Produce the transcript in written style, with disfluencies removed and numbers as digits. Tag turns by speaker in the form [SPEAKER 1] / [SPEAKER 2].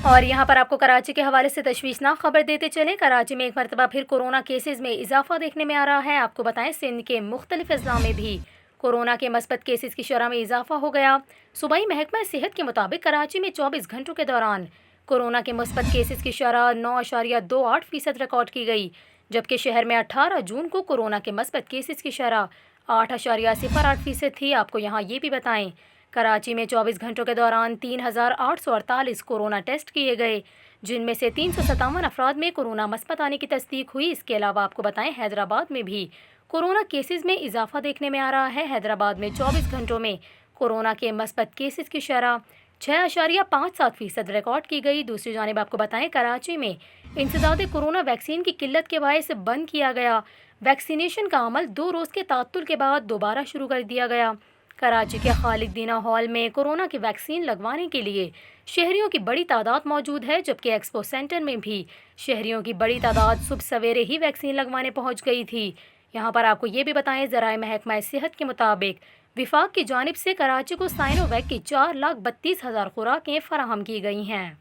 [SPEAKER 1] اور यहाँ पर आपको कराची के हवाले से तशवीशनाक खबर देते चलें। कराची में एक मरतबा फिर कोरोना केसेस में इजाफा देखने में आ रहा है। आपको बताएं, सिंध के मुख्तलिफ अजला में भी कोरोना के मस्बत केसेस की शरह में इजाफा हो गया। सूबाई महकमा सेहत के मुताबिक कराची में 24 घंटों के दौरान कोरोना के मस्बत केसेस की शरह 9.28% रिकॉर्ड की गई, जबकि शहर में 18 जून को कोरोना के मस्बत केसेस की शरह 8.08% थी। आपको यहाँ ये भी बताएं, कराची में 24 घंटों के दौरान 3,848 कोरोना टेस्ट किए गए, जिनमें से 357 अफराद में कोरोना मस्बत आने की तस्दीक हुई। इसके अलावा आपको बताएं, हैदराबाद में भी कोरोना केसेस में इजाफा देखने में आ रहा है। हैदराबाद में 24 घंटों में कोरोना के मस्बत केसेस की शरह 6.57% रिकॉर्ड की गई। दूसरी जानिब आपको बताएं, कराची में इंसदाद कोरोना वैक्सीन की किल्लत के बायस बंद किया गया वैक्सीनेशन का अमल 2 रोज़ के तात्तुल के बाद दोबारा शुरू कर दिया गया। कराची के खालिद दीना हॉल में कोरोना की वैक्सीन लगवाने के लिए शहरियों की बड़ी तादाद मौजूद है, जबकि एक्सपो सेंटर में भी शहरियों की बड़ी तादाद सुबह सवेरे ही वैक्सीन लगवाने पहुंच गई थी। यहाँ पर आपको ये भी बताएं, ज़राए महकमा सेहत के मुताबिक विफाक की जानिब से कराची को साइनोवैक की 4,32,000 खुराकें फराहम की गई हैं।